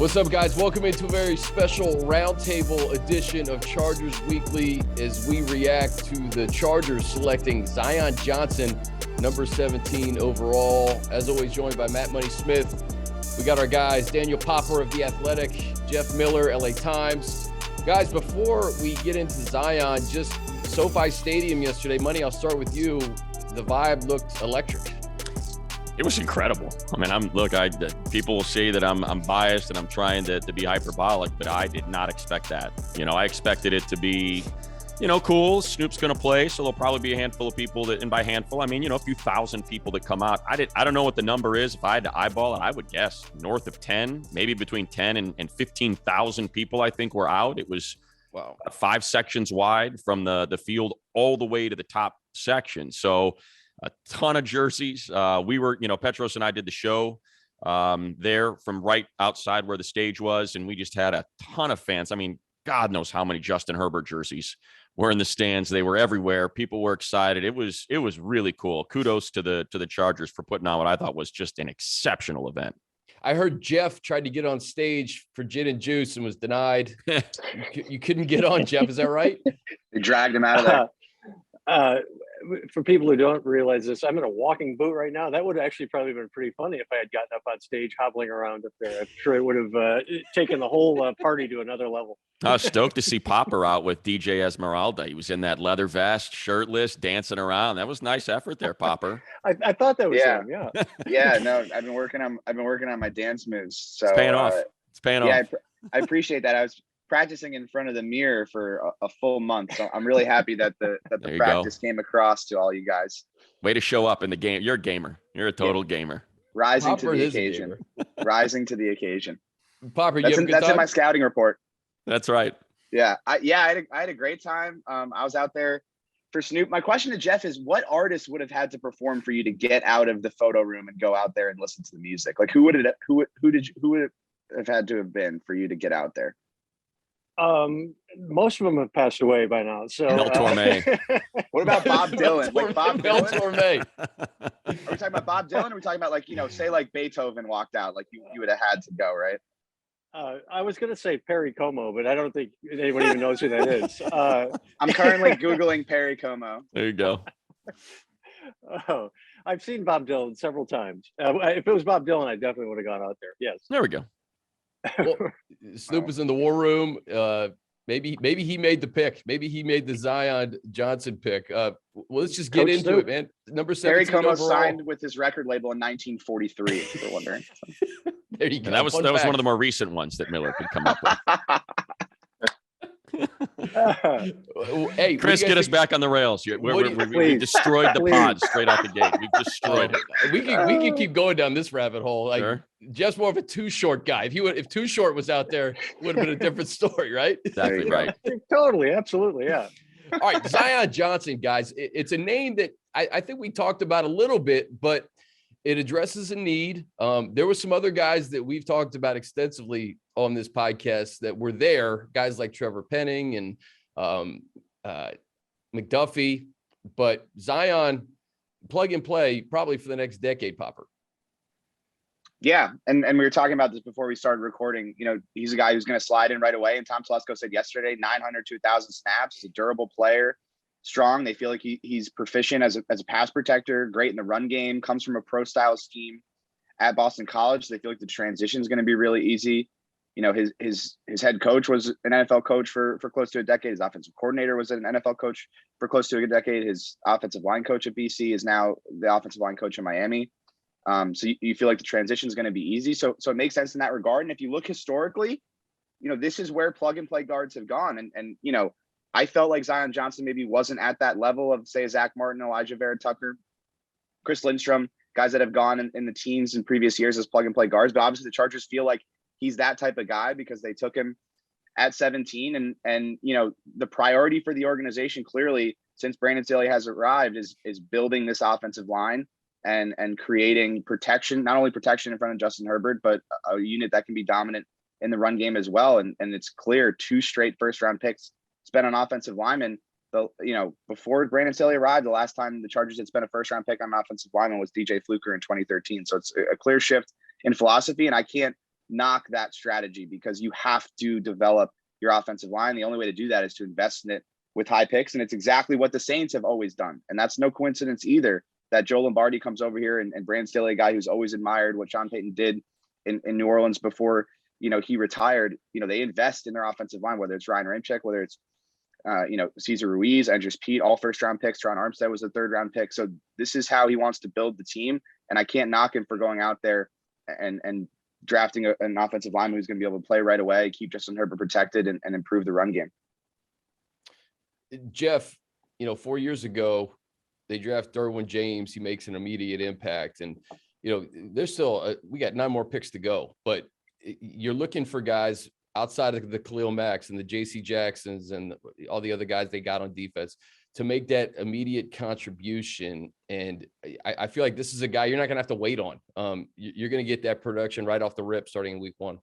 What's up, guys? Welcome into a very special roundtable edition of Chargers Weekly as we react to the Chargers selecting Zion Johnson, number 17 overall. As always, joined by Matt Money Smith. We got our guys, Daniel Popper of The Athletic, Jeff Miller, LA Times. Guys, before we get into Zion, just SoFi Stadium yesterday, Money, I'll start with you. The vibe looked electric. It was incredible. I mean, people will say that I'm biased and I'm trying to be hyperbolic, but I did not expect that. I expected it to be, cool. Snoop's going to play, so there'll probably be a handful of people and by handful, I mean, a few thousand people that come out. I don't know what the number is. If I had to eyeball it, I would guess north of 10, maybe between 10 and 15,000 people, I think, were out. It was 5 sections wide from the field all the way to the top section. So a ton of jerseys. We were, Petros and I did the show there from right outside where the stage was, and we just had a ton of fans. I mean, God knows how many Justin Herbert jerseys were in the stands. They were everywhere. People were excited. It was really cool. Kudos to the Chargers for putting on what I thought was just an exceptional event. I heard Jeff tried to get on stage for gin and juice and was denied. You couldn't get on, Jeff. Is that right? They dragged him out of there. For people who don't realize this, I'm in a walking boot right now. That would have actually probably been pretty funny if I had gotten up on stage hobbling around up there. I'm sure it would have taken the whole party to another level. I was stoked to see Popper out with DJ Esmeralda. He was in that leather vest, shirtless, dancing around. That was nice effort there, Popper. I thought that was him. Yeah. Yeah. No, I've been working on my dance moves. So it's paying off. It's paying off. I appreciate that. I was practicing in front of the mirror for a full month. So I'm really happy that the practice came across to all you guys. Way to show up in the game. You're a gamer. You're a total gamer. Rising to the occasion. Rising to the occasion. Popper, that's in my scouting report. That's right. Yeah. I had a great time. I was out there for Snoop. My question to Jeff is, what artist would have had to perform for you to get out of the photo room and go out there and listen to the music? Like who would it have had to have been for you to get out there? Most of them have passed away by now. So Mel Torme. What about Bob Dylan? Like Bob Mel Dylan? Torme. Are we talking about Bob Dylan? Or are we talking about say Beethoven walked out, like you would have had to go, right? I was going to say Perry Como, but I don't think anyone even knows who that is. I'm currently Googling Perry Como. There you go. Oh, I've seen Bob Dylan several times. If it was Bob Dylan, I definitely would have gone out there. Yes. There we go. Well, Snoop was in the war room. Maybe he made the pick. Maybe he made the Zion Johnson pick. Well, let's just get into it, man. Number 17 Perry Como overall. signed with his record label in 1943, if you're wondering. There you go. And that was one of the more recent ones that Miller could come up with. Hey, Chris, get us back on the rails. We destroyed the pod straight out the gate. We've destroyed it. We can keep going down this rabbit hole. Like Sure. Jeff's more of a Too Short guy. If Too Short was out there, it would have been a different story, right? Exactly right. Totally, absolutely, yeah. All right, Zion Johnson, guys. It's a name that I think we talked about a little bit, but it addresses a need. There were some other guys that we've talked about extensively on this podcast that were there, guys like Trevor Penning and McDuffie, but Zion, plug and play probably for the next decade, Popper. Yeah, and we were talking about this before we started recording. He's a guy who's going to slide in right away. And Tom Telesco said yesterday, 900 to 1,000 snaps. He's a durable player, strong. They feel like he's proficient as a pass protector, great in the run game, comes from a pro-style scheme at Boston College. So they feel like the transition is going to be really easy. His head coach was an NFL coach for close to a decade. His offensive coordinator was an NFL coach for close to a decade. His offensive line coach at BC is now the offensive line coach in Miami. So you feel like the transition is going to be easy. So it makes sense in that regard. And if you look historically, this is where plug and play guards have gone. And I felt like Zion Johnson maybe wasn't at that level of, say, Zach Martin, Elijah Vera Tucker, Chris Lindstrom, guys that have gone in the teens in previous years as plug and play guards. But obviously the Chargers feel like he's that type of guy because they took him at 17. And the priority for the organization clearly since Brandon Staley has arrived is building this offensive line and creating protection, not only protection in front of Justin Herbert, but a unit that can be dominant in the run game as well. And it's clear 2 straight first-round picks spent on offensive linemen. Before Brandon Staley arrived, the last time the Chargers had spent a first-round pick on offensive lineman was DJ Fluker in 2013. So it's a clear shift in philosophy, and I can't knock that strategy, because you have to develop your offensive line. The only way to do that is to invest in it with high picks. And it's exactly what the Saints have always done. And that's no coincidence either that Joe Lombardi comes over here and Brandon Staley, a guy who's always admired what Sean Payton did in New Orleans before, he retired. They invest in their offensive line, whether it's Ryan Ramczyk, whether it's, Cesar Ruiz, Andres Pete, all first-round picks. Teron Armstead was a third-round pick. So this is how he wants to build the team. And I can't knock him for going out there and drafting an offensive lineman who's going to be able to play right away, keep Justin Herbert protected, and improve the run game. Jeff, 4 years ago, they draft Derwin James. He makes an immediate impact. And, there's still, we got 9 more picks to go. But you're looking for guys outside of the Khalil Macks and the JC Jacksons and all the other guys they got on defense to make that immediate contribution. And I feel like this is a guy you're not going to have to wait on. You're going to get that production right off the rip starting in week 1.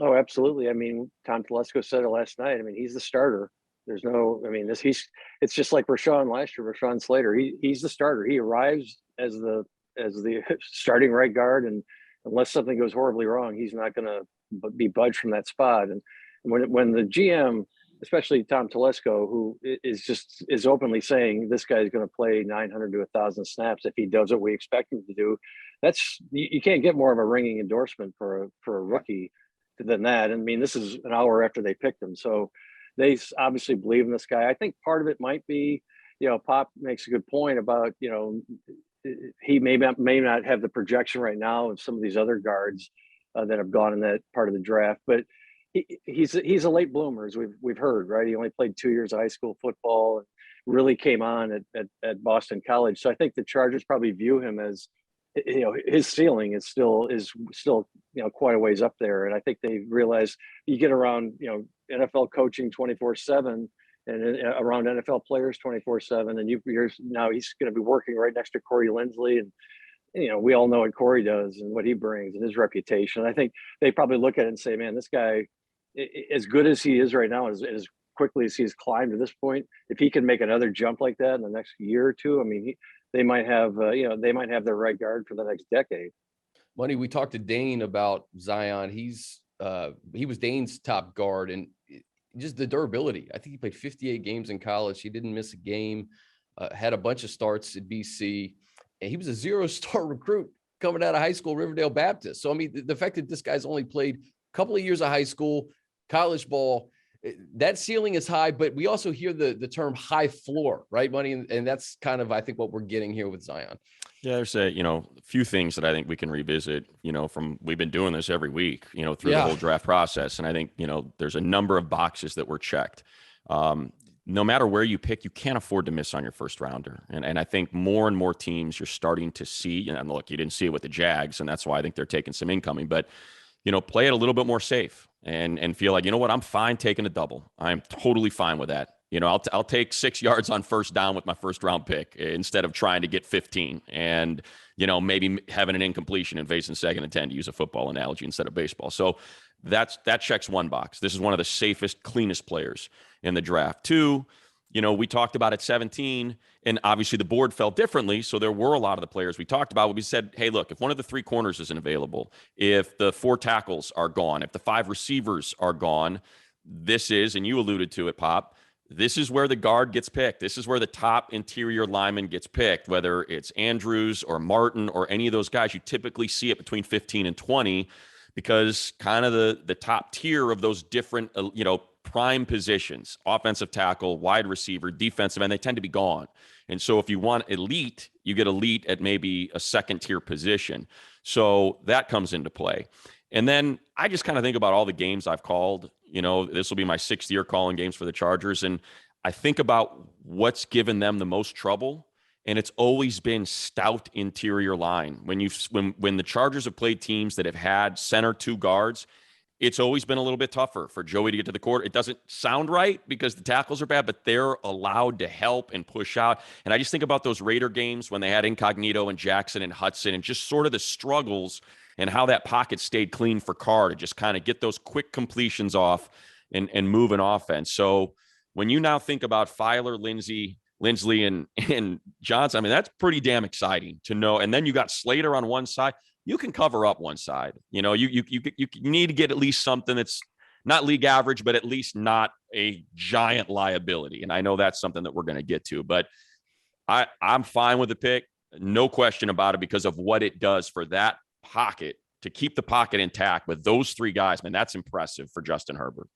Oh, absolutely. I mean, Tom Telesco said it last night. I mean, he's the starter. There's no, I mean, it's just like Rashawn last year, Rashawn Slater. He's the starter. He arrives as the starting right guard. And unless something goes horribly wrong, he's not going to be budged from that spot. And when the GM, especially Tom Telesco, who is openly saying this guy is going to play 900 to 1,000 snaps if he does what we expect him to do, you can't get more of a ringing endorsement for a rookie than that. I mean, this is an hour after they picked him, so they obviously believe in this guy. I think part of it might be, Pop makes a good point about, he may not have the projection right now of some of these other guards that have gone in that part of the draft, but he's a late bloomer, as we've heard, right? He only played 2 years of high school football and really came on at Boston College. So I think the Chargers probably view him as, his ceiling is still quite a ways up there. And I think they realize you get around, NFL coaching 24/7 and around NFL players 24/7, and now he's going to be working right next to Corey Linsley, and we all know what Corey does and what he brings and his reputation. I think they probably look at it and say, man, this guy, as good as he is right now, as quickly as he's climbed to this point, if he can make another jump like that in the next year or two, I mean, they might have their right guard for the next decade. Money, we talked to Dane about Zion. He was Dane's top guard, and just the durability. I think he played 58 games in college. He didn't miss a game, had a bunch of starts at BC, and he was a 0-star recruit coming out of high school, Riverdale Baptist. So, I mean, the fact that this guy's only played a couple of years of high school, college ball, that ceiling is high, but we also hear the term high floor, right, Money? And that's kind of, I think, what we're getting here with Zion. Yeah, there's a few things that I think we can revisit, from we've been doing this every week, through the whole draft process. And I think, there's a number of boxes that were checked. No matter where you pick, you can't afford to miss on your first rounder. And I think more and more teams you're starting to see, and look, you didn't see it with the Jags, and that's why I think they're taking some incoming, but play it a little bit more safe and feel like, what, I'm fine taking a double. I'm totally fine with that. I'll take 6 yards on first down with my first round pick instead of trying to get 15 and, maybe having an incompletion and facing 2nd and 10, to use a football analogy instead of baseball. So that checks one box. This is one of the safest, cleanest players in the draft. 2, we talked about at 17, and obviously the board fell differently. So there were a lot of the players we talked about. We said, hey, look, if one of the 3 corners isn't available, if the 4 tackles are gone, if the 5 receivers are gone, this is, and you alluded to it, Pop, this is where the guard gets picked. This is where the top interior lineman gets picked, whether it's Andrews or Martin or any of those guys. You typically see it between 15 and 20 because kind of the top tier of those different, prime positions, offensive tackle, wide receiver, defensive end, they tend to be gone. And so if you want elite, you get elite at maybe a 2nd tier position. So that comes into play. And then I just kind of think about all the games I've called. This will be my 6th year calling games for the Chargers. And I think about what's given them the most trouble. And it's always been stout interior line. When the Chargers have played teams that have had center 2 guards, it's always been a little bit tougher for Joey to get to the court. It doesn't sound right because the tackles are bad, but they're allowed to help and push out. And I just think about those Raider games when they had Incognito and Jackson and Hudson and just sort of the struggles and how that pocket stayed clean for Carr to just kind of get those quick completions off and move an offense. So when you now think about Filer, Linsley, and Johnson, I mean, that's pretty damn exciting to know. And then you got Slater on one side. you can cover up one side. You need to get at least something that's not league average, but at least not a giant liability. And I know that's something that we're going to get to, but I'm fine with the pick. No question about it, because of what it does for that pocket, to keep the pocket intact with those three guys. Man, that's impressive for Justin Herbert.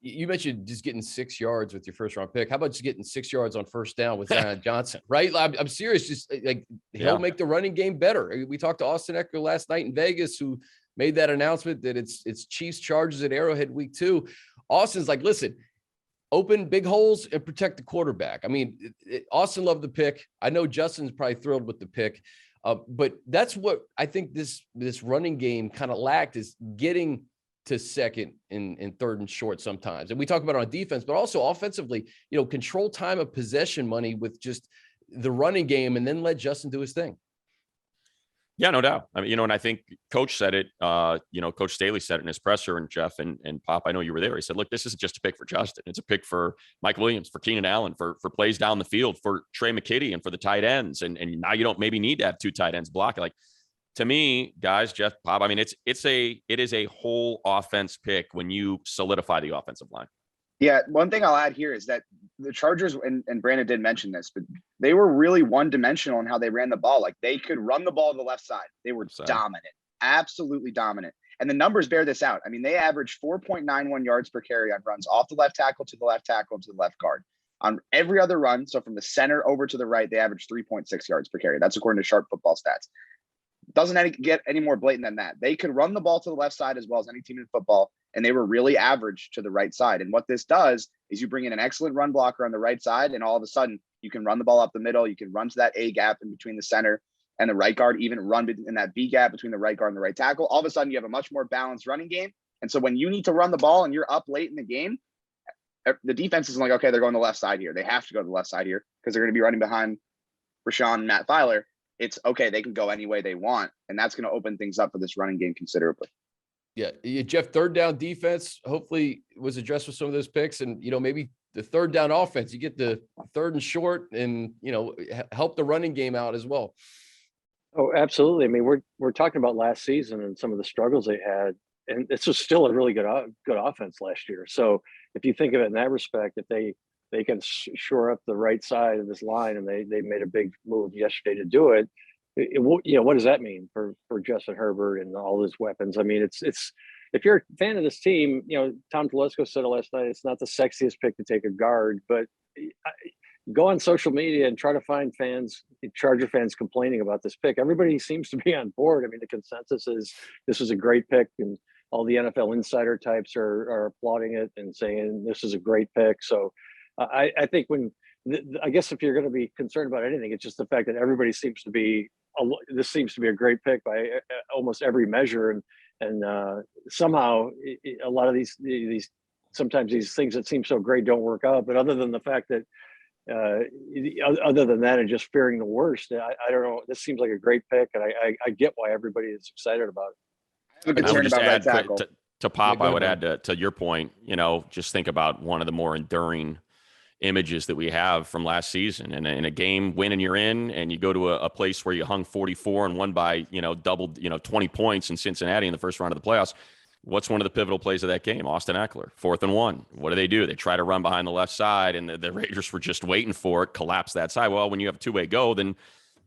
You mentioned just getting 6 yards with your first round pick. How about just getting 6 yards on first down with Zion Johnson, right? I'm serious. Just like he'll make the running game better. We talked to Austin Eckler last night in Vegas, who made that announcement that it's Chiefs Chargers at Arrowhead week 2. Austin's like, listen, open big holes and protect the quarterback. I mean, Austin loved the pick. I know Justin's probably thrilled with the pick. But that's what I think this running game kind of lacked, is getting to second and third and short sometimes. And we talk about it on defense, but also offensively, control time of possession money with just the running game, and then let Justin do his thing. Yeah, no doubt. I mean, and I think Coach said it, Coach Staley said it in his presser, and Jeff and Pop, I know you were there. He said, look, this isn't just a pick for Justin. It's a pick for Mike Williams, for Keenan Allen, for plays down the field, for Trey McKitty, and for the tight ends. And now you don't maybe need to have 2 tight ends blocking. Like, to me, guys, Jeff, Pop, I mean, it is a whole offense pick when you solidify the offensive line. Yeah, one thing I'll add here is that the Chargers, and Brandon did mention this, but they were really one-dimensional in how they ran the ball. Like, they could run the ball to the left side. They were dominant, absolutely dominant. And the numbers bear this out. I mean, they averaged 4.91 yards per carry on runs off the left tackle to the left tackle to the left guard. On every other run, so from the center over to the right, they averaged 3.6 yards per carry. That's according to Sharp Football Stats. Doesn't get any more blatant than that. They could run the ball to the left side as well as any team in football, and they were really average to the right side. And what this does is you bring in an excellent run blocker on the right side, and all of a sudden you can run the ball up the middle. You can run to that A gap in between the center and the right guard, even run in that B gap between the right guard and the right tackle. All of a sudden you have a much more balanced running game. And so when you need to run the ball and you're up late in the game, the defense is like, okay, they're going to the left side here. They have to go to the left side here because they're going to be running behind Rashawn and Matt Filer. It's okay, they can go any way they want, and that's going to open things up for this running game considerably. Yeah, Jeff, third down defense hopefully was addressed with some of those picks, and maybe the third down offense, you get the third and short, and help the running game out as well. Oh, absolutely. I mean, we're talking about last season and some of the struggles they had, and this was still a really good offense last year. So if you think of it in that respect, if they can shore up the right side of this line, and they made a big move yesterday to do it. What does that mean for Justin Herbert and all his weapons? I mean, it's if you're a fan of this team, Tom Telesco said it last night, it's not the sexiest pick to take a guard, but go on social media and try to find Charger fans complaining about this pick. Everybody seems to be on board. I mean, the consensus is this is a great pick, and all the NFL insider types are applauding it and saying this is a great pick. So I think I guess if you're going to be concerned about anything, it's just the fact that everybody seems to be, this seems to be a great pick by almost every measure. And somehow a lot of these sometimes these things that seem so great don't work out. But other than the fact that, other than that and just fearing the worst, I don't know. This seems like a great pick, and I get why everybody is excited about it. I would just add to Pop, I would add to your point, just think about one of the more enduring images that we have from last season. And in a game win and you're in, and you go to a place where you hung 44 and won by, doubled, 20 points in Cincinnati in the first round of the playoffs. What's one of the pivotal plays of that game? Austin Eckler, 4th and 1. What do? They try to run behind the left side, and the Raiders were just waiting for it, collapse that side. Well, when you have a 2-way go, then,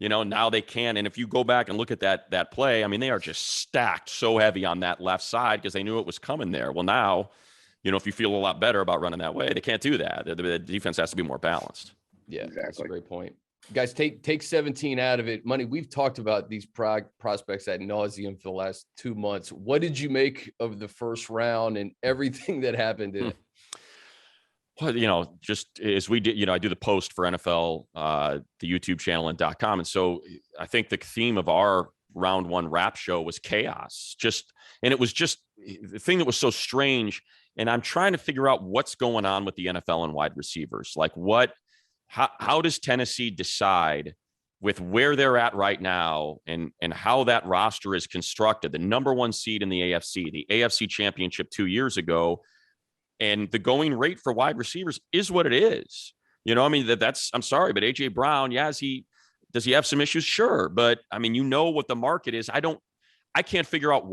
now they can. And if you go back and look at that play, I mean, they are just stacked so heavy on that left side because they knew it was coming there. Well, now, if you feel a lot better about running that way, they can't do that. The defense has to be more balanced. Yeah, exactly. That's a great point. Guys, take 17 out of it. Money, we've talked about these prospects ad nauseum for the last 2 months. What did you make of the first round and everything that happened in it? Well, just as we did, I do the post for NFL, the YouTube channel and .com. And so I think the theme of our round 1 wrap show was chaos. And it was just the thing that was so strange. And I'm trying to figure out what's going on with the NFL and wide receivers. Like how does Tennessee decide with where they're at right now and how that roster is constructed? The number 1 seed in the AFC championship 2 years ago, and the going rate for wide receivers is what it is. I mean, I'm sorry, but AJ Brown, does he have some issues? Sure. But I mean, what the market is. I don't I can't figure out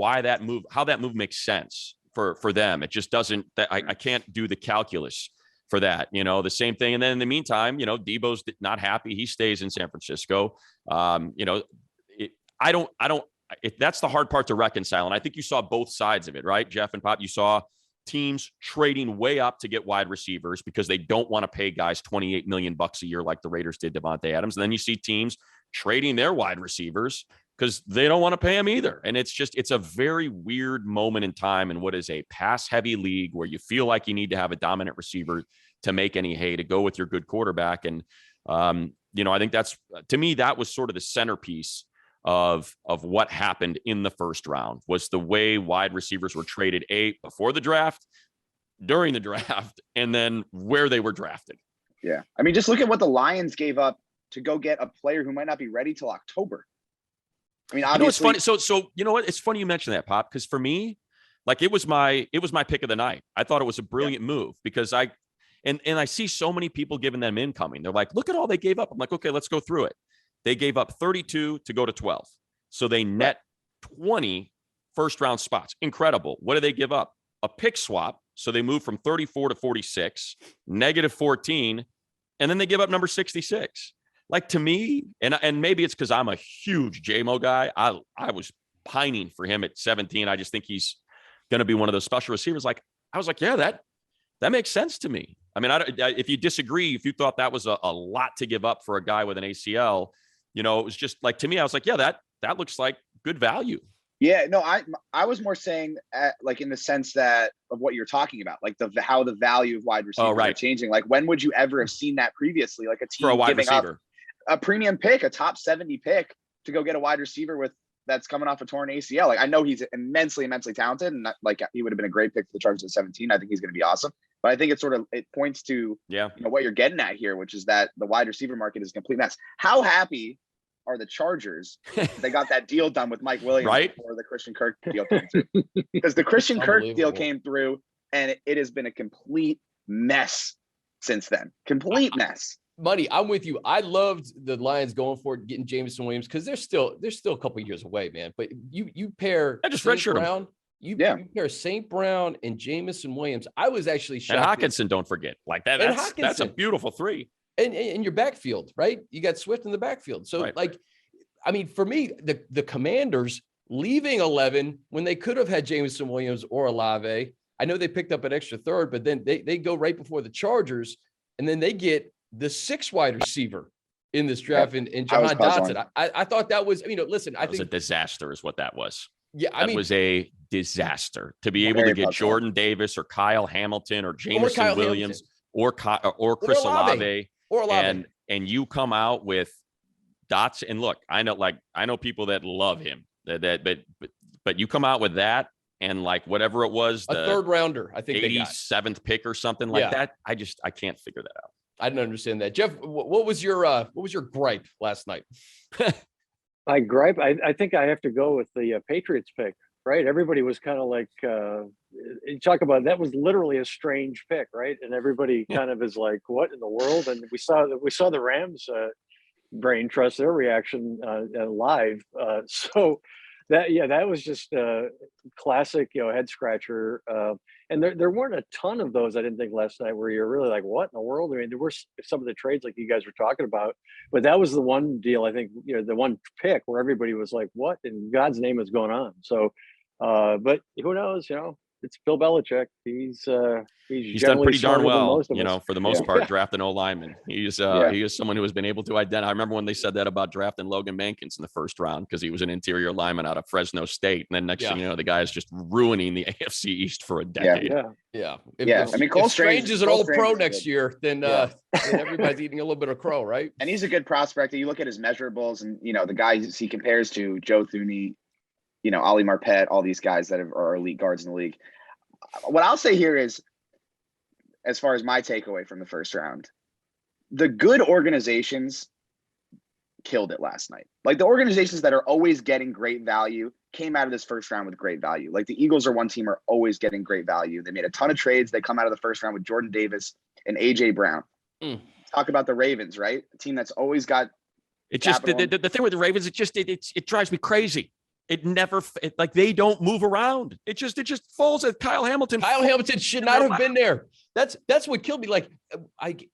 how that move makes sense for them. It just doesn't. I can't do the calculus for that. The same thing. And then in the meantime, Debo's not happy. He stays in San Francisco. That's the hard part to reconcile. And I think you saw both sides of it, right, Jeff and Pop? You saw teams trading way up to get wide receivers because they don't want to pay guys $28 million a year like the Raiders did Devontae Adams. And then you see teams trading their wide receivers because they don't want to pay him either. And it's a very weird moment in time in what is a pass-heavy league where you feel like you need to have a dominant receiver to make any hay, to go with your good quarterback. And, I think to me, that was sort of the centerpiece of what happened in the first round, was the way wide receivers were traded before the draft, during the draft, and then where they were drafted. Yeah. I mean, just look at what the Lions gave up to go get a player who might not be ready till October. I mean, obviously, it's funny. So you know what? It's funny you mentioned that, Pop, because for me, like it was my pick of the night. I thought it was a brilliant move because I see so many people giving them incoming. They're like, look at all they gave up. I'm like, okay, let's go through it. They gave up 32 to go to 12. So they net 20 first-round spots. Incredible. What did they give up? A pick swap. So they moved from 34 to 46, negative 14, and then they give up number 66. Like, to me, and maybe it's because I'm a huge JMO guy. I was pining for him at 17. I just think he's going to be one of those special receivers. Like, I was like, yeah, that makes sense to me. I mean, if you disagree, if you thought that was a lot to give up for a guy with an ACL, it was just like, to me, I was like, yeah, that looks like good value. Yeah, no, I was more saying like in the sense that of what you're talking about, like how the value of wide receivers are changing. Like, when would you ever have seen that previously? Like a team for a wide giving receiver, up a premium pick, a top 70 pick to go get a wide receiver that's coming off a torn ACL. Like, I know he's immensely talented, and like he would have been a great pick for the Chargers at 17. I think he's going to be awesome. But I think it points to what you're getting at here, which is that the wide receiver market is a complete mess. How happy are the Chargers? They got that deal done with Mike Williams right before the Christian Kirk deal came through. Because the Christian Kirk deal came through, and it has been a complete mess since then. Complete mess. Money, I'm with you. I loved the Lions going for it, getting Jameson Williams, because they're still a couple of years away, man. But you pair St. Brown, you pair St. Brown and Jameson Williams. I was actually shocked. And Hawkinson, don't forget. Like that. That's a beautiful three. And your backfield, right? You got Swift in the backfield. So I mean, for me, the Commanders leaving 11 when they could have had Jameson Williams or Olave. I know they picked up an extra third, but then they go right before the Chargers, and then they get the 6th wide receiver in this draft in Jahan Dotson. I thought that was, listen, I think it was a disaster is what that was. Yeah, that was a disaster to be able to get Jordan Davis or Kyle Hamilton or Jameson Williams or Chris Olave. And you come out with Dots. And look, I know people that love him, but you come out with that and like whatever it was, a third rounder, I think 87th pick or something like that. I can't figure that out. I didn't understand that. Jeff, what was your gripe last night? My gripe, I think I have to go with the Patriots pick, right? Everybody was kind of like, you talk about that was literally a strange pick, right? And everybody kind of is like, what in the world? And we saw the Rams brain trust their reaction live. So that was just a classic, head scratcher. And there weren't a ton of those, I didn't think, last night where you're really like, what in the world? I mean, there were some of the trades like you guys were talking about, but that was the one deal, I think, the one pick where everybody was like, what in God's name is going on? So, but who knows, it's Bill Belichick. He's done pretty darn well, for the most part, drafting O linemen. He is someone who has been able to identify. I remember when they said that about drafting Logan Mankins in the first round because he was an interior lineman out of Fresno State, and then next thing you know, the guy is just ruining the AFC East for a decade. I mean, Cole Strange is an old pro next year, then everybody's eating a little bit of crow, right? And he's a good prospect. You look at his measurables, and the guys he compares to Joe Thuney, Ali Marpet, all these guys that are elite guards in the league. What I'll say here is, as far as my takeaway from the first round, the good organizations killed it last night. Like the organizations that are always getting great value came out of this first round with great value. Like the Eagles are one team are always getting great value. They made a ton of trades. They come out of the first round with Jordan Davis and AJ Brown. Talk about the Ravens, right? A team that's always got it. Just the thing with the Ravens, it drives me crazy. It never like they don't move around. It just falls at Kyle Hamilton. Kyle Hamilton should not have been there. That's what killed me. Like,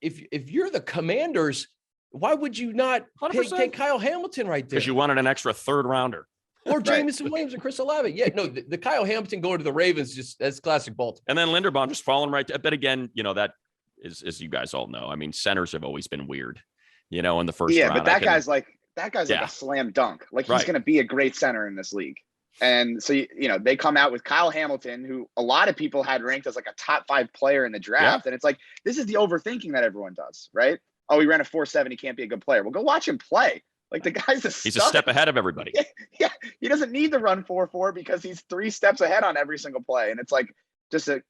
if you're the Commanders, why would you not take Kyle Hamilton right there? Because you wanted an extra third rounder. Or Jameson Williams and Chris Olave. Yeah, no, the Kyle Hamilton going to the Ravens, that's classic Baltimore. And then Linderbaum just falling right. But again, that is, as you guys all know, I mean, centers have always been weird, in the first round. Yeah, but that guy's like a slam dunk. Like, he's going to be a great center in this league. And so, they come out with Kyle Hamilton, who a lot of people had ranked as like a top 5 player in the draft. Yeah. And it's like, this is the overthinking that everyone does, right? Oh, he ran a 4.7. He can't be a good player. Well, go watch him play. Like, the guy's he's a step ahead of everybody. Yeah. He doesn't need to run 4.4 because he's 3 steps ahead on every single play. And it's like,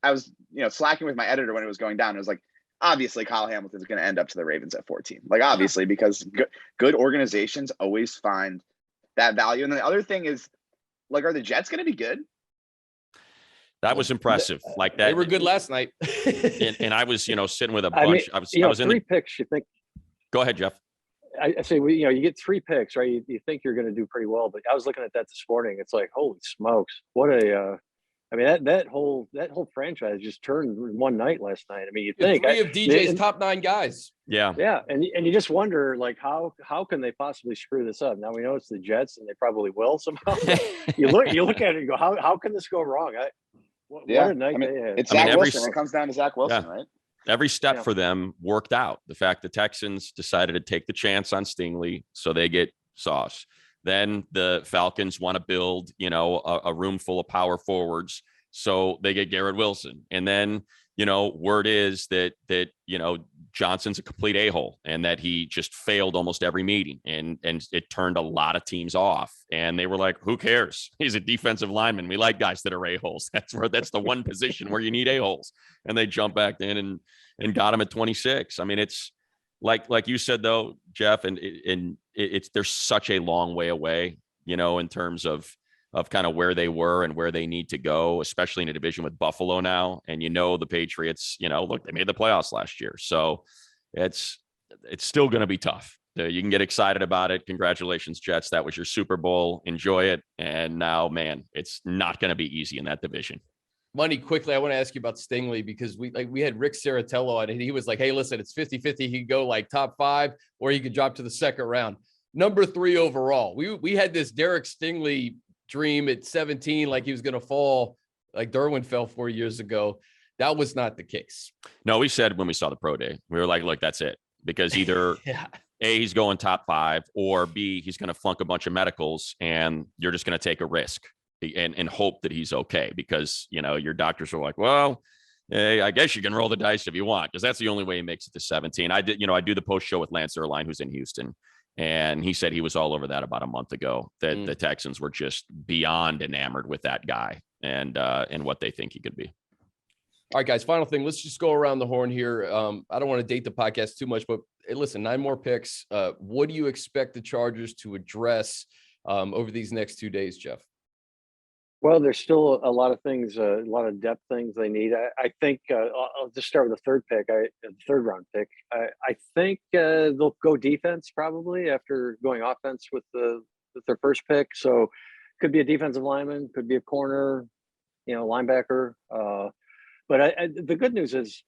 I was, slacking with my editor when it was going down. It was like, obviously Kyle Hamilton's going to end up to the Ravens at 14. Like, obviously, because good organizations always find that value. And then the other thing is, like, are the Jets going to be good? That was impressive. Like that. They were good last night. and I was, sitting with a bunch. I was in 3 picks. You think? Go ahead, Jeff. I say, you get 3 picks, right? You think you're going to do pretty well, but I was looking at that this morning. It's like, holy smokes. What I mean, that whole franchise just turned one night last night. I mean, you think 3 of DJ's top 9 guys. Yeah. Yeah. And you just wonder, like, how can they possibly screw this up? Now we know it's the Jets and they probably will somehow. you look at it and go, how can this go wrong? What a night they had. It's Zach Wilson. It comes down to Zach Wilson, right? Every step for them worked out. The fact the Texans decided to take the chance on Stingley, so they get Sauce. Then the Falcons want to build, a room full of power forwards, so they get Garrett Wilson. And then, word is that Johnson's a complete a-hole and that he just failed almost every meeting, and it turned a lot of teams off. And they were like, who cares? He's a defensive lineman. We like guys that are a-holes. That's the one position where you need a-holes. And they jumped back in and got him at 26. I mean, it's like you said, though, Jeff, and it's there's such a long way away, in terms of kind of where they were and where they need to go, especially in a division with Buffalo now. And, the Patriots, look, they made the playoffs last year. So it's still going to be tough. You can get excited about it. Congratulations, Jets. That was your Super Bowl. Enjoy it. And now, man, it's not going to be easy in that division. Money, quickly, I want to ask you about Stingley, because we had Rick Saratello on, and he was like, hey, listen, it's 50-50. He could go like top 5, or he could drop to the second round. Number 3 overall. We had this Derek Stingley dream at 17, like he was going to fall like Derwin fell 4 years ago. That was not the case. No, we said when we saw the pro day, we were like, look, that's it. Because either A, he's going top 5, or B, he's going to flunk a bunch of medicals and you're just going to take a risk and hope that he's okay. Because, your doctors are like, well, hey, I guess you can roll the dice if you want, because that's the only way he makes it to 17. I do the post show with Lance Erline, who's in Houston. And he said he was all over that about a month ago, that the Texans were just beyond enamored with that guy and what they think he could be. All right, guys, final thing. Let's just go around the horn here. I don't want to date the podcast too much, but hey, listen, 9 more picks. What do you expect the Chargers to address over these next 2 days, Jeff? Well, there's still a lot of things, a lot of depth things they need. I think I'll just start with the third round pick. I think they'll go defense probably after going offense with their first pick. So could be a defensive lineman, could be a corner, linebacker. But the good news is,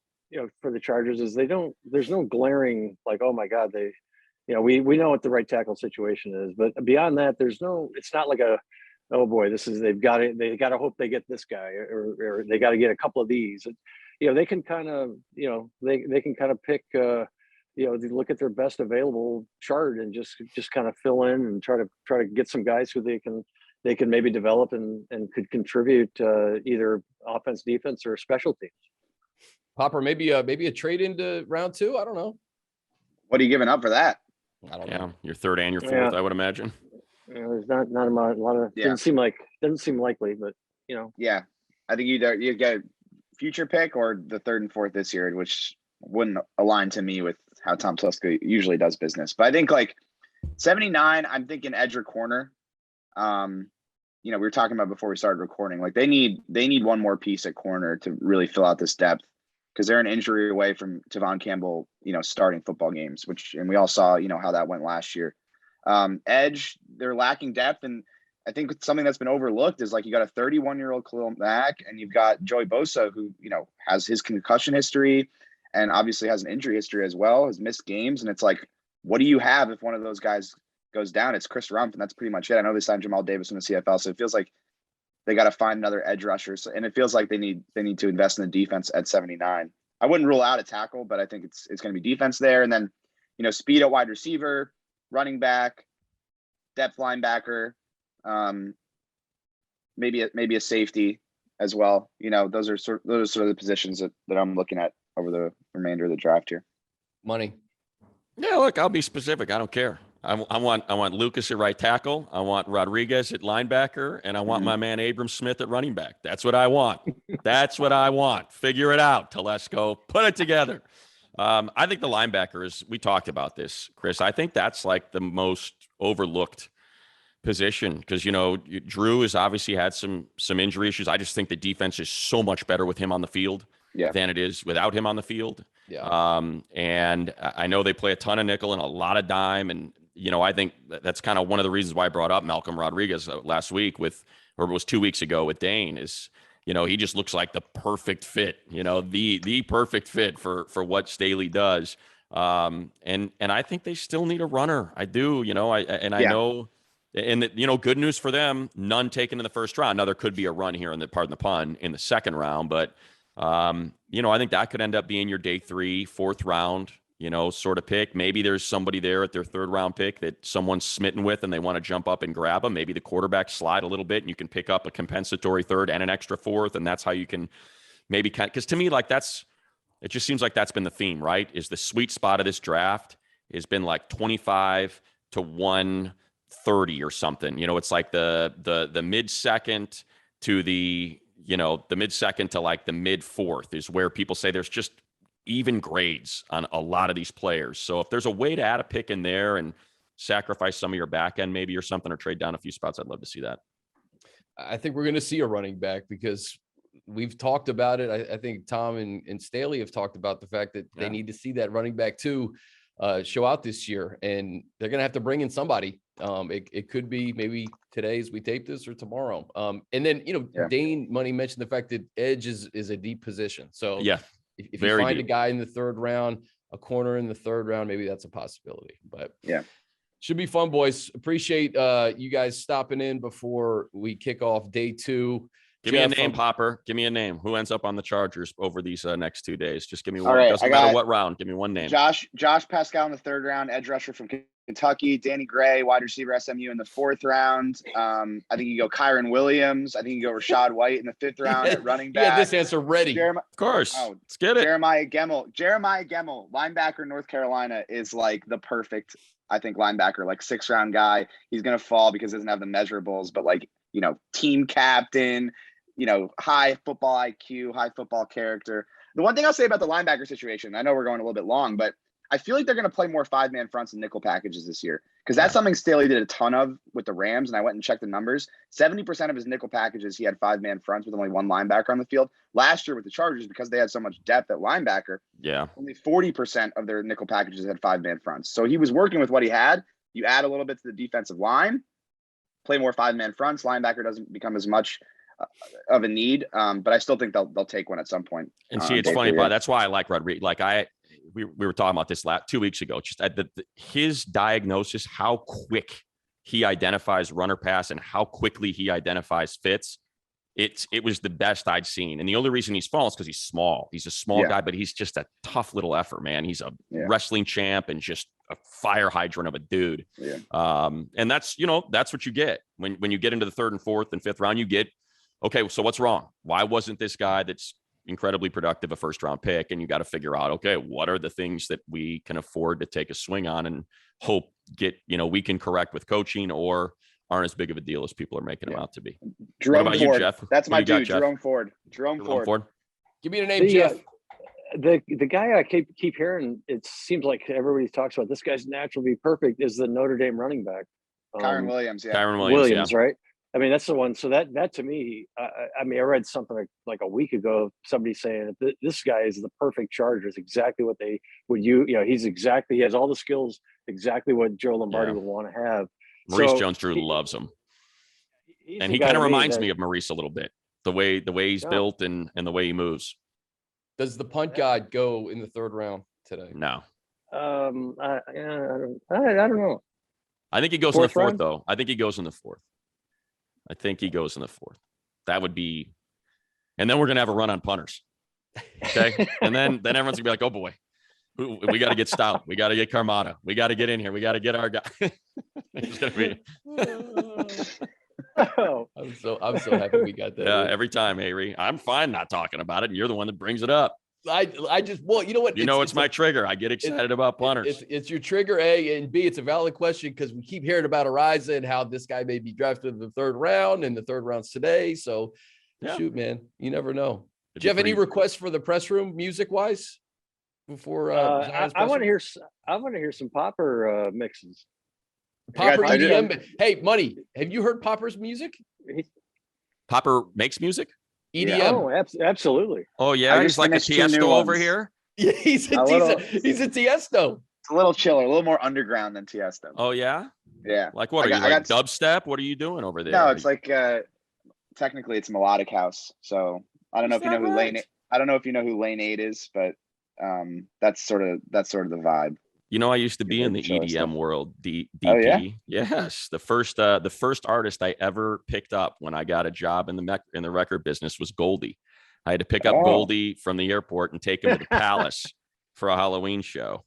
for the Chargers is there's no glaring like, oh my God, we know what the right tackle situation is. But beyond that, it's not like oh boy, they got to hope they get this guy or they got to get a couple of these. They can kind of, they can kind of pick, they look at their best available chart and just kind of fill in and try to get some guys who they can maybe develop and could contribute either offense, defense, or special teams. Popper, maybe a trade into round 2. I don't know. What are you giving up for that? I don't know. Your third and your fourth, I would imagine. There's not a lot of doesn't seem likely, but Yeah, I think you get future pick or the 3rd and 4th this year, which wouldn't align to me with how Tom Telesco usually does business. But I think like 79, I'm thinking edge or corner. We were talking about before we started recording, like they need one more piece at corner to really fill out this depth, because they're an injury away from Tavon Campbell, starting football games, and we all saw, how that went last year. Edge, they're lacking depth. And I think something that's been overlooked is like you got a 31-year-old Khalil Mack and you've got Joey Bosa, who, you know, has his concussion history and obviously has an injury history as well, has missed games. And it's like, what do you have if one of those guys goes down? It's Chris Rumph, and that's pretty much it. I know they signed Jamal Davis in the CFL, so it feels like they got to find another edge rusher. So, and it feels like they need to invest in the defense at 79. I wouldn't rule out a tackle, but I think it's going to be defense there. And then, you know, speed at wide receiver, running back, depth linebacker, maybe a safety as well. You know, those are sort of the positions that I'm looking at over the remainder of the draft here. Money. Yeah, look, I'll be specific. I don't care. I want Lucas at right tackle. I want Rodriguez at linebacker, and I want my man Abram Smith at running back. That's what I want. That's what I want. Figure it out, Telesco. Put it together. I think the linebackers, we talked about this, Chris. I think that's like the most overlooked position because, you know, Drew has obviously had some injury issues. I just think the defense is so much better with him on the field than it is without him on the field. Yeah. And I know they play a ton of nickel and a lot of dime. And, you know, I think that's kind of one of the reasons why I brought up Malcolm Rodriguez last week or it was 2 weeks ago with Dane is, you know, he just looks like the perfect fit, you know, the perfect fit for what Staley does. And I think they still need a runner. I do, you know, I know, and you know, good news for them, none taken in the first round. Now there could be a run here pardon the pun, in the second round, but you know, I think that could end up being your day 3, 4th round, you know, sort of pick. Maybe there's somebody there at their 3rd round pick that someone's smitten with and they want to jump up and grab them. Maybe the quarterback slide a little bit and you can pick up a compensatory 3rd and an extra 4th. And that's how you can maybe because to me, like it just seems like that's been the theme, right? Is the sweet spot of this draft has been like 25 to 130 or something. You know, it's like the mid-second to the mid-second to like the mid-4th is where people say there's just even grades on a lot of these players. So if there's a way to add a pick in there and sacrifice some of your back end maybe or something, or trade down a few spots, I'd love to see that. I think we're going to see a running back because we've talked about it. I think Tom and Staley have talked about the fact that they need to see that running back too show out this year, and they're going to have to bring in somebody. It could be maybe today as we tape this or tomorrow. And then, you know, Dane Money mentioned the fact that edge is a deep position. So if you find a guy in the 3rd round, a corner in the 3rd round, maybe that's a possibility. But should be fun, boys. Appreciate you guys stopping in before we kick off day 2. Give me a name, Popper. Give me a name. Who ends up on the Chargers over these next 2 days? Just give me one. Right, doesn't matter what round. Give me one name. Josh Pascal in the 3rd round, edge rusher from Kentucky. Danny Gray, wide receiver, SMU in the 4th round. I think you go Kyron Williams. I think you go Rashad White in the 5th round at running back. Yeah, this answer ready. Of course. Let's get it. Jeremiah Gemmel, linebacker, North Carolina, is like the perfect, I think, linebacker, like 6th round guy. He's going to fall because he doesn't have the measurables, but like, you know, team captain, you know, high football IQ, high football character. The one thing I'll say about the linebacker situation, I know we're going a little bit long, but I feel like they're going to play more 5-man fronts and nickel packages this year because that's something Staley did a ton of with the Rams, and I went and checked the numbers. 70% of his nickel packages, he had 5-man fronts with only one linebacker on the field. Last year with the Chargers, because they had so much depth at linebacker, only 40% of their nickel packages had 5-man fronts. So he was working with what he had. You add a little bit to the defensive line, play more 5-man fronts. Linebacker doesn't become as much of a need, but I still think they'll take one at some point. And see, it's funny, but that's why I like Rodriguez. Like we were talking about this 2 weeks ago. Just his diagnosis, how quick he identifies runner pass and how quickly he identifies fits. It was the best I'd seen. And the only reason he's fallen is because he's small. He's a small guy, but he's just a tough little effort, man. He's a wrestling champ and just a fire hydrant of a dude. And that's what you get when you get into the 3rd and 4th and 5th round. You get, okay, so what's wrong? Why wasn't this guy that's incredibly productive a 1st round pick? And you got to figure out, okay, what are the things that we can afford to take a swing on and hope we can correct with coaching or aren't as big of a deal as people are making them out to be. Jerome what about Ford. you, Jeff? That's my dude, Jeff? Jerome Ford. Jerome Ford. Give me a name, Jeff. The guy I keep hearing, it seems like everybody talks about this guy's natural be perfect, is the Notre Dame running back. Kyron Williams, Kyron Williams, right? I mean, that's the one. So that to me, I mean, I read something like a week ago, somebody saying that this guy is the perfect Chargers, exactly what they would he has all the skills, exactly what Joe Lombardi would want to have. Maurice Jones-Drew loves him. And he kind of reminds me of Maurice a little bit. The way he's built and the way he moves. Does the punt god go in the 3rd round today? No. I don't know. I think he goes in the 4th round? though. I think he goes in the 4th. That would be, and then we're gonna have a run on punters. Okay. And then everyone's gonna be like, oh boy, we got to get Stout. We got to get Carmada. We got to get in here. We got to get our guy. It's gonna be. I'm so happy we got that. Yeah, every time, Hayre. I'm fine not talking about it. And you're the one that brings it up. I just, well, you know what? It's my trigger. I get excited about punters. It's your trigger, A, and B, it's a valid question because we keep hearing about Ariza and how this guy may be drafted in the 3rd round, and the 3rd round's today. So shoot, man, you never know. Do you have any requests for the press room music wise before I want to hear some Popper mixes. Popper EDM. Hey, Money, have you heard Popper's music? Popper makes music? EDM. Yeah, oh, absolutely. Oh yeah, he's like a Tiesto over here. Yeah, he's a Tiesto. It's a little chiller, a little more underground than Tiesto. Oh yeah? Yeah. Like what? Are you like dubstep? What are you doing over there? No, it's like technically it's melodic house. So I don't know if you know who Lane. I don't know if you know who Lane 8 is, but that's sort of the vibe. You know, I used to be in the EDM world. DP. Oh, yeah? Yes. The first artist I ever picked up when I got a job in the record business was Goldie. I had to pick up Goldie from the airport and take him to the Palace for a Halloween show.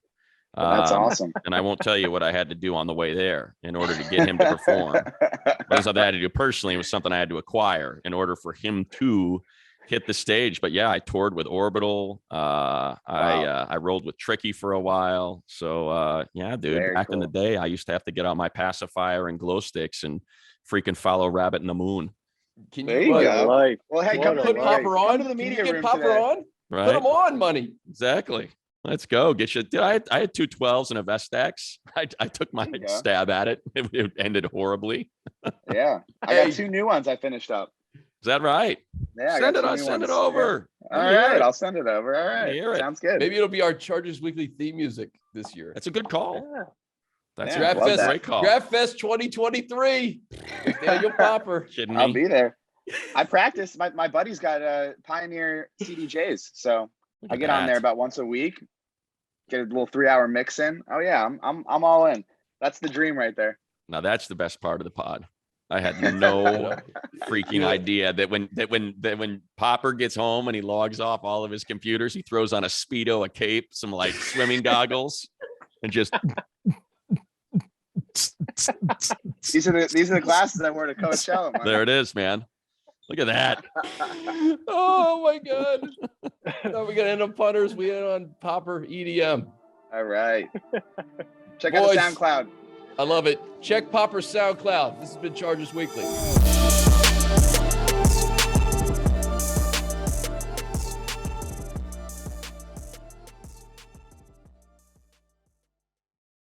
That's awesome. And I won't tell you what I had to do on the way there in order to get him to perform. It was something I had to do personally. It was something I had to acquire in order for him to hit the stage. But yeah, I toured with Orbital. I rolled with Tricky for a while. So yeah, dude, Very back cool. in the day, I used to have to get out my pacifier and glow sticks and freaking follow Rabbit in the Moon. Can There you go. Well, hey, come put Popper on? to the media room Popper today. on? Right? Put him on, Money. Exactly. Let's go. Get you. Dude, I had 2 12s and a Vestax. I took my stab at it. It ended horribly. Yeah. I got 2 new ones I finished up. Is that right? Yeah. Send it over. Yeah. All right. I'll send it over. All right. Hear it. Sounds good. Maybe it'll be our Chargers Weekly theme music this year. That's a good call. Yeah. That's Yeah, a great call. Draft Fest 2023. Daniel Popper. Kidding me? I'll be there. I practice. My buddy's got Pioneer CDJs, so I get on there about once a week. Get a little 3-hour mix in. Oh yeah, I'm all in. That's the dream right there. Now that's the best part of the pod. I had no freaking idea that when Popper gets home and he logs off all of his computers, he throws on a Speedo, a cape, some like swimming goggles, and just. These are the glasses I wear to Coachella. Man. There it is, man. Look at that. Oh my God. Now we're gonna end up punters. We end on Popper EDM. All right. Check out the SoundCloud. I love it. Check Popper's SoundCloud. This has been Chargers Weekly.